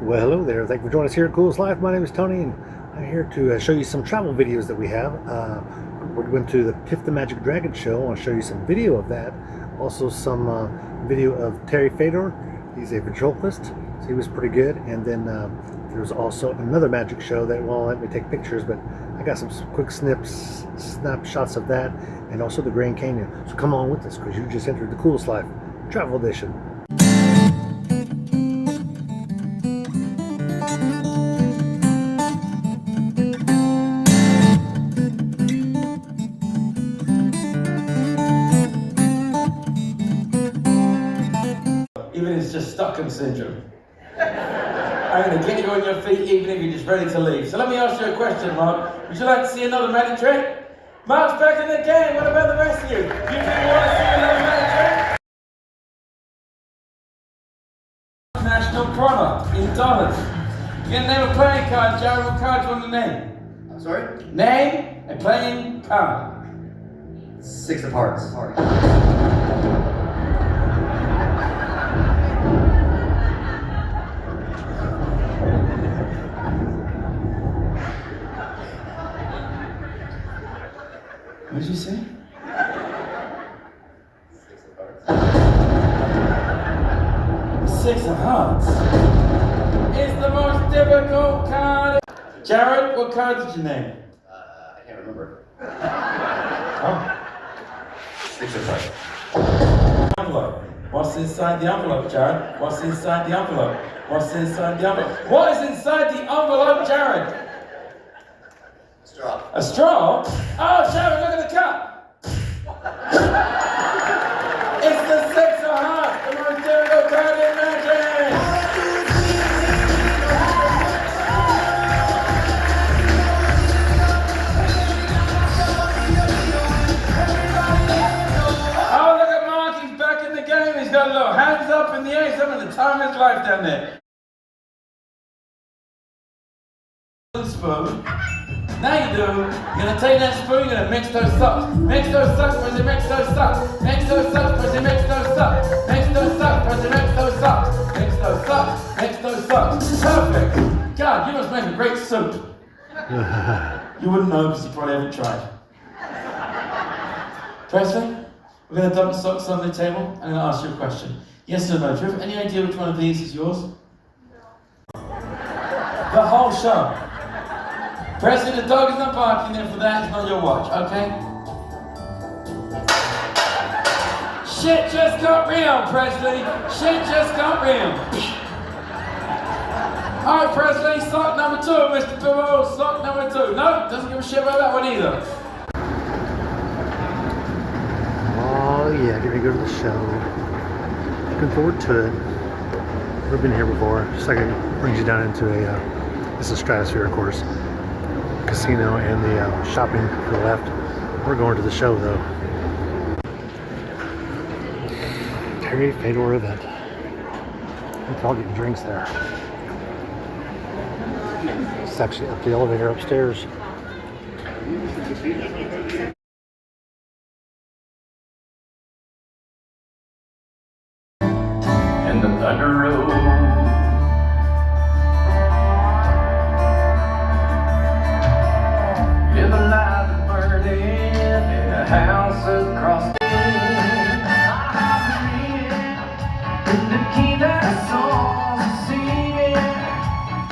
Well, hello there. Thank you for joining us here at Coolest Life. My name is Tony, and I'm here to show you some travel videos that we have. We're going to the Phiff the Magic Dragon show. I'll show you some video of that. Also some video of Terry Fador. He's a ventriloquist, so he was pretty good. And then there's also another magic show that won't let me take pictures, but I got some quick snapshots of that, and also the Grand Canyon. So come on with us, because you just entered the Coolest Life Travel Edition. Even if it's just Stockholm syndrome. I'm going to get you on your feet even if you're just ready to leave. So let me ask you a question, Mark. Would you like to see another magic trick? Mark's back in the game. What about the rest of you? You think you want to see another magic trick? National product in dollars. You're going to name a playing card, Jared. What card do you want to name? I'm sorry? Name a playing card. 6 of Hearts. What did you say? 6 of Hearts. 6 of Hearts. It's the most difficult card. Jared, what card did you name? I can't remember. Oh. 6 of Hearts. Envelope. What's inside the envelope, Jared? What's inside the envelope? What's inside the envelope? What is inside the envelope, Jared? Straw. A straw? Oh, Jared, look at the cup. It's the 6 of Hearts, the most difficult card in magic. Oh, look at Mark, he's back in the game. He's got a little hands up in the air. He's having the time of his life down there. Spoon. Now you do. You're going to take that spoon, you're going to mix those sucks. Mix those sucks, President, mix those sucks. Mix those sucks, President, mix those sucks. Mix those sucks, President, mix those sucks. Mix those sucks, mix those sucks. Perfect. God, you must make a great soup. You wouldn't know because you probably haven't tried. Presley, we're going to dump the socks on the table and I'm going to ask you a question. Yes or no? Do you have any idea which one of these is yours? The whole show. Presley, the dog is not barking, and for that, it's not your watch, okay? Shit just got real, Presley. Shit just got real. Alright, Presley, sock number 2, Mr. Pillow, sock number 2. Nope, doesn't give a shit about that one either. Oh yeah, get ready to go to the show. Looking forward to it. We've been here before. Just like it brings you down into this is Stratosphere, of course. Casino and the shopping to the left. We're going to the show though. Terry Fador event. We're all getting drinks there. It's actually up the elevator upstairs. And the thunder rolls. Live a life of burning in a house across the the key that songs are singing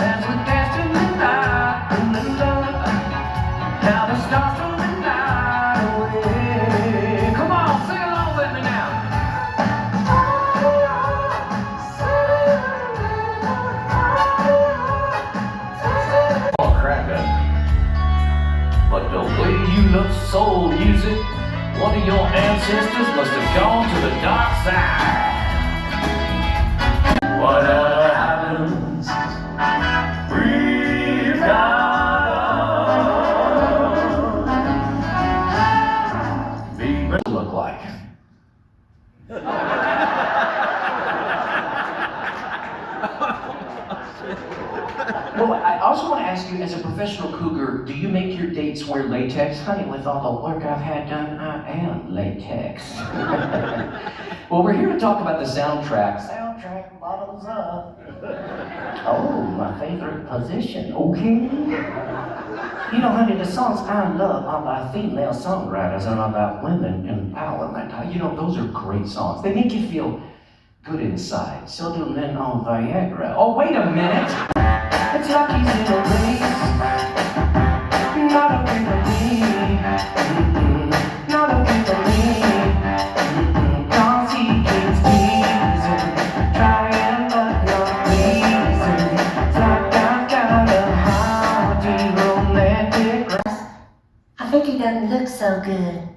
as we dance in the night in the love. Now the stars from the night away. Come on, sing along with me now. Oh, cracker. But the way you love soul music, one of your ancestors must have gone to the dark side. Whatever happens, we've got be look like. Well, I also want to ask you, as a professional cougar, do you make your dates wear latex? Honey, with all the work I've had done, I am latex. Well, we're here to talk about the soundtrack. Soundtrack bottoms up. Oh, my favorite position. Okay. You know, honey, the songs I love are by female songwriters and are about women empowerment. You know, those are great songs. They make you feel good inside. So do men on Viagra. Oh, wait a minute. It's like he's in a race. Not a big of me. Not a big of me. Cause he keeps teasing. Trying but not pleasing. It's like I've got a hearty romantic. I think he doesn't look so good.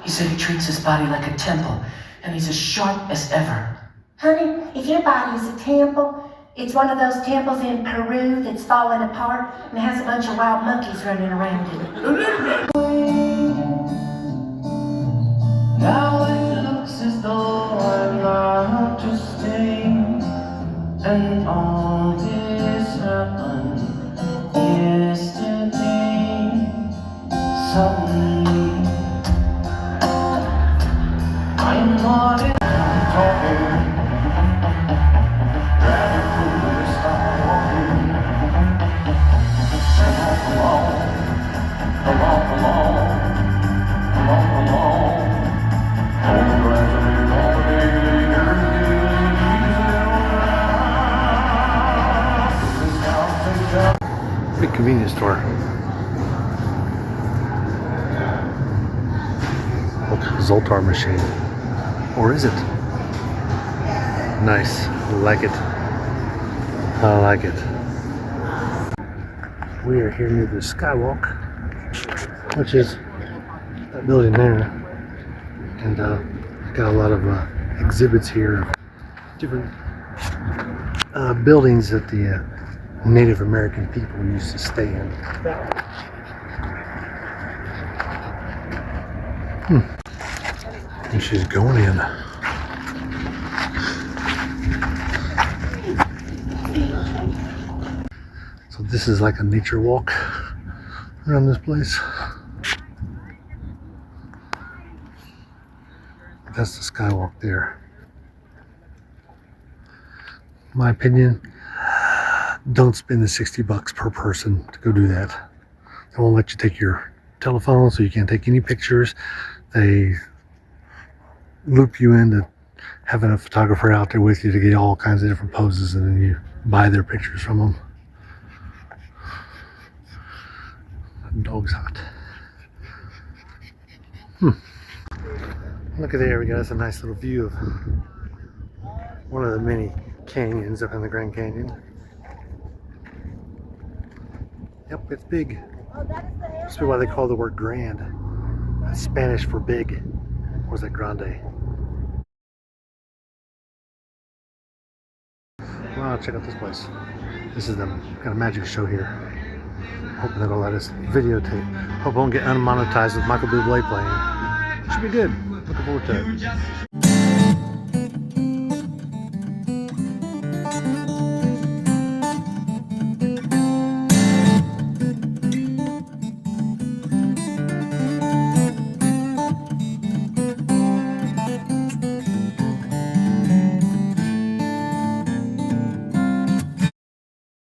He said he treats his body like a temple, and he's as sharp as ever. Honey, if your body's a temple, it's one of those temples in Peru that's falling apart and has a bunch of wild monkeys running around in it. Now it looks as though I'm not to stay, and all this happened yesterday. Suddenly, I'm not in talking. Rather cool to start walking. Come on, come on, come on, come on, come on. Big convenience store. Zoltar machine. Or is it? Nice. I like it. I like it. We are here near the Skywalk, which is that building there. And got a lot of exhibits here of different buildings that the Native American people used to stay in. And she's going in. So this is like a nature walk around this place. That's the Skywalk there. My opinion, don't spend the $60 per person to go do that. They won't let you take your telephone, so you can't take any pictures. They loop you into having a photographer out there with you to get all kinds of different poses, and then you buy their pictures from them. The dog's hot. Look at there, we got us a nice little view of one of the many canyons up in the Grand Canyon. Yep, it's big. That's why they call the word grand. That's Spanish for big. Or is that grande? Wow, check out this place. This is the kind of magic show here. Hoping that'll let us videotape. Hope I won't get unmonetized with Michael Bublé playing. Should be good. Looking forward to it.